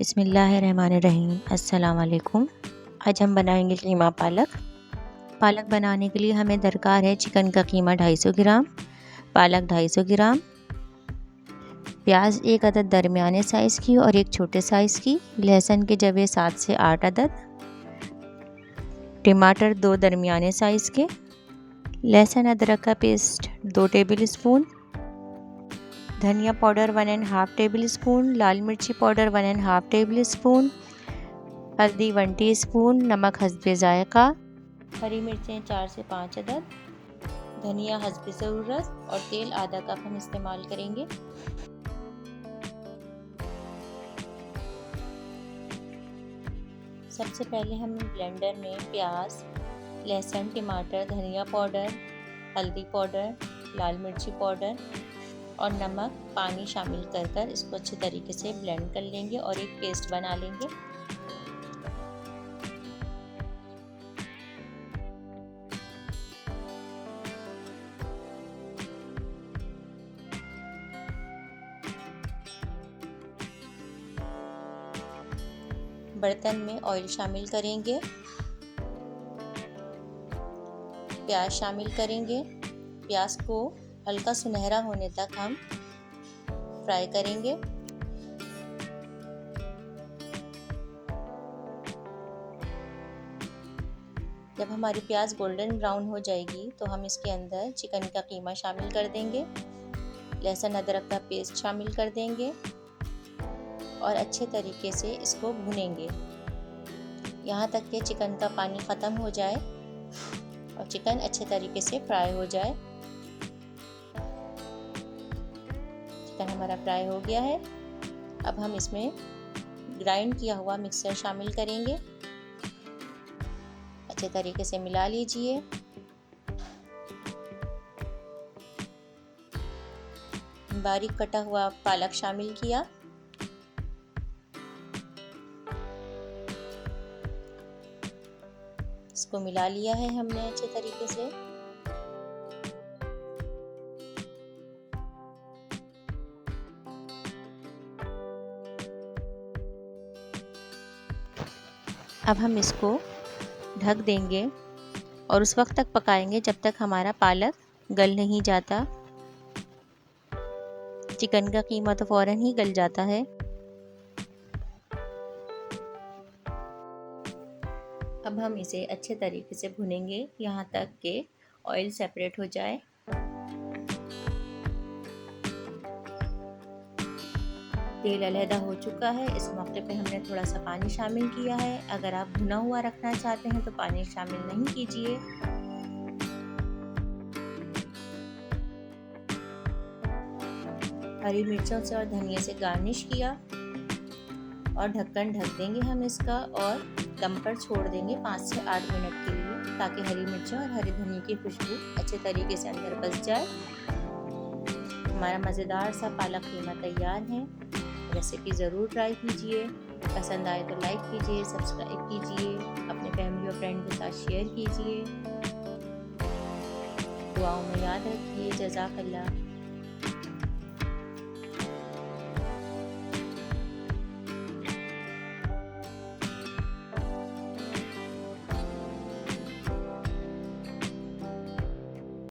बिस्मिल्लाहिर्रहमानिर्रहीम। अस्सलाम वालेकुम। आज हम बनाएंगे कीमा पालक। पालक बनाने के लिए हमें दरकार है चिकन का कीमा 250 ग्राम, पालक 250 ग्राम, प्याज 1 अदद दरमियाने साइज़ की और 1 छोटे साइज़ की, लहसुन के जवे 7 से 8 अदद, टमाटर 2 दरमियाने साइज़ के, लहसुन अदरक का पेस्ट 2 टेबल स्पून, धनिया पाउडर 1 1/2 टेबल स्पून, लाल मिर्ची पाउडर 1 1/2 टेबल स्पून, हल्दी 1 टीस्पून, नमक हस्बे ज़ायक़ा, हरी मिर्चें 4 से 5 अदद, धनिया हस्बे ज़रूरत और तेल आधा कप हम इस्तेमाल करेंगे। सबसे पहले हम ब्लेंडर में प्याज, लहसुन, टमाटर, धनिया पाउडर, हल्दी पाउडर, लाल मिर्ची पाउडर और नमक, पानी शामिल कर इसको अच्छे तरीके से ब्लेंड कर लेंगे और एक पेस्ट बना लेंगे। बर्तन में ऑयल शामिल करेंगे, प्याज शामिल करेंगे। प्याज को हल्का सुनहरा होने तक हम फ्राई करेंगे। जब हमारी प्याज गोल्डन ब्राउन हो जाएगी तो हम इसके अंदर चिकन का कीमा शामिल कर देंगे, लहसुन अदरक का पेस्ट शामिल कर देंगे और अच्छे तरीके से इसको भूनेंगे यहाँ तक कि चिकन का पानी ख़त्म हो जाए और चिकन अच्छे तरीके से फ्राई हो जाए। चिकन हमारा फ्राई हो गया है। अब हम इसमें ग्राइंड किया हुआ मिक्सर शामिल करेंगे, अच्छे तरीके से मिला लीजिए। बारीक कटा हुआ पालक शामिल किया, इसको मिला लिया है हमने अच्छे तरीके से। अब हम इसको ढक देंगे और उस वक्त तक पकाएंगे जब तक हमारा पालक गल नहीं जाता। चिकन का कीमा तो फ़ौरन ही गल जाता है। अब हम इसे अच्छे तरीके से भुनेंगे यहाँ तक कि ऑयल सेपरेट हो जाए। तेल अलहदा हो चुका है। इस मौके पे हमने थोड़ा सा पानी शामिल किया है। अगर आप भुना हुआ रखना चाहते हैं तो पानी शामिल नहीं कीजिए। हरी मिर्चों से और धनिया से गार्निश किया और ढक्कन ढक देंगे हम इसका और दम पर छोड़ देंगे 5 से 8 मिनट के लिए, ताकि हरी मिर्चों और हरी धनिया की खुशबू अच्छे तरीके से अंदर बस जाए। हमारा मज़ेदार सा पालक कीमा तैयार है। रेसिपी ज़रूर ट्राई कीजिए। पसंद आए तो लाइक कीजिए, सब्सक्राइब कीजिए, अपने फैमिली और फ्रेंड के साथ शेयर कीजिए। दुआओं में याद रखिए। जज़ाकल्लाह।